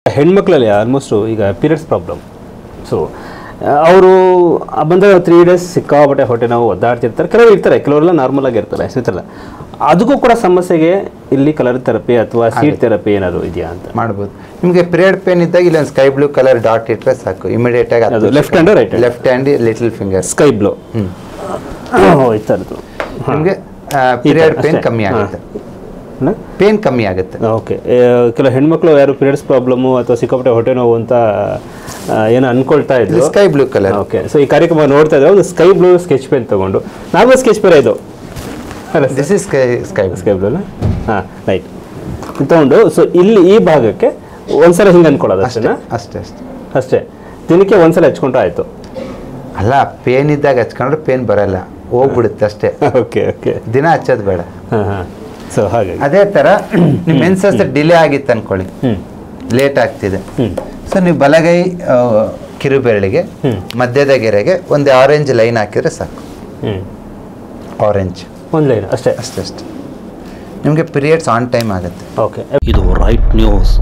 ಹೆಣ್ಮಕ್ಳಲ್ಲಿ almost ಈಗ periods problem. So ಅವರು ಬಂದಾಗ 3 ಡೇಸ್ ಸಿಕ್ಕಾಪಟ್ಟೆ ಹೊಟ್ಟೆ ನಾವು ಒದ್ದಾಡ್ತಿರ್ತಾರೆ. ಕೆಲವರು ಇರ್ತಾರೆ, ಕೆಲವರೆಲ್ಲ ನಾರ್ಮಲ್ ಆಗಿರ್ತಾರೆ, ಅಷ್ಟಿರ್ತಲ್ಲ. ಅದಕ್ಕೂ ಕೂಡ ಸಮಸ್ಯೆಗೆ ಇಲ್ಲಿ ಕಲರ್ ಥೆರಪಿ ಅಥವಾ ಸೀಡ್ ಥೆರಪಿ ಏನಾದ್ರು ಇದೆಯಾ ಅಂತ ಮಾಡ್ಬೋದು. ನಿಮಗೆ ಪೀರಿಯಡ್ ಪೇನ್ ಇದ್ದಾಗ ಇಲ್ಲಿ ಒಂದು ಸ್ಕೈ ಬ್ಲೂ ಕಲರ್ ಡಾಟ್ ಇಟ್ಟರೆ ಸಾಕು, ಇಮಿಡಿಯೇಟ್ ಆಗಿ ಅದು left hand right left hand little finger sky blue ಹೋಯ್ತಾ ಇರೋದು. ನಿಮಗೆ ಪೀರಿಯಡ್ ಪೇನ್ ಕಮ್ಮಿ ಆಗುತ್ತೆ, ಪೇನ್ ಕಮ್ಮಿ ಆಗುತ್ತೆ. ಓಕೆ. ಕೆಲವು ಹೆಣ್ಮಕ್ಳು ಯಾರು ಪೀರಿಯಡ್ಸ್ ಪ್ರಾಬ್ಲಮ್ಮು ಅಥವಾ ಸಿಕ್ಕಾಪಟ್ಟೆ ಹೊಟ್ಟೆ ನೋವು ಅಂತ ಏನೋ ಅನ್ಕೊಳ್ತಾ ಇದ್ರು. Sky blue colour. Okay. So ಈ ಕಾರ್ಯಕ್ರಮ ನೋಡ್ತಾ ಇದ್ರೆ ಒಂದು ಸ್ಕೈ ಬ್ಲೂ ಸ್ಕೆಚ್ ಪೆನ್ ತಗೊಂಡು, ನಾರ್ಮಲ್ ಸ್ಕೆಚ್ ಪೆನ್ ಇದು ದಿಸ್ ಇಸ್ ಸ್ಕೈ ಬ್ಲೂ. ಹಾಂ, ರೈಟ್. ತಗೊಂಡು ಸೊ ಇಲ್ಲಿ ಈ ಭಾಗಕ್ಕೆ ಒಂದ್ಸಲ ಹಿಂಗೆ ಅನ್ಕೊಳ್ಳೋದು ಅಷ್ಟೇ ಅಷ್ಟೇ ಅಷ್ಟೇ. ದಿನಕ್ಕೆ ಒಂದ್ಸಲ ಹಚ್ಕೊಂಡ್ರೆ ಆಯಿತು. ಅಲ್ಲ, ಪೇನ್ ಇದ್ದಾಗ ಹಚ್ಕೊಂಡ್ರೆ ಪೇನ್ ಬರಲ್ಲ, ಹೋಗ್ಬಿಡುತ್ತೆ ಅಷ್ಟೇ. Okay okay. ದಿನ ಹಚ್ಚೋದು ಬೇಡ. ಹಾಂ ಹಾಂ. ಸೊ ಹಾಗಾಗಿ ಅದೇ ಥರ ನಿಮ್ಮ ಮೆನ್ಸಸ್ ಡಿಲೇ ಆಗಿತ್ತು ಅನ್ಕೊಳ್ಳಿ, ಲೇಟ್ ಆಗ್ತಿದೆ. ಸೊ ನೀವು ಬಲಗೈ ಕಿರುಬೆರಳಿಗೆ ಮಧ್ಯದ ಗೆರೆಗೆ ಒಂದು ಆರೆಂಜ್ ಲೈನ್ ಹಾಕಿದ್ರೆ ಸಾಕು. ಆರೆಂಜ್ ಒಂದು ಲೈನ್ ಅಷ್ಟೇ ನಿಮಗೆ ಪೀರಿಯಡ್ಸ್ ಆನ್ ಟೈಮ್ ಆಗುತ್ತೆ. ಓಕೆ. ಇದು ರೈಟ್ ನ್ಯೂಸ್.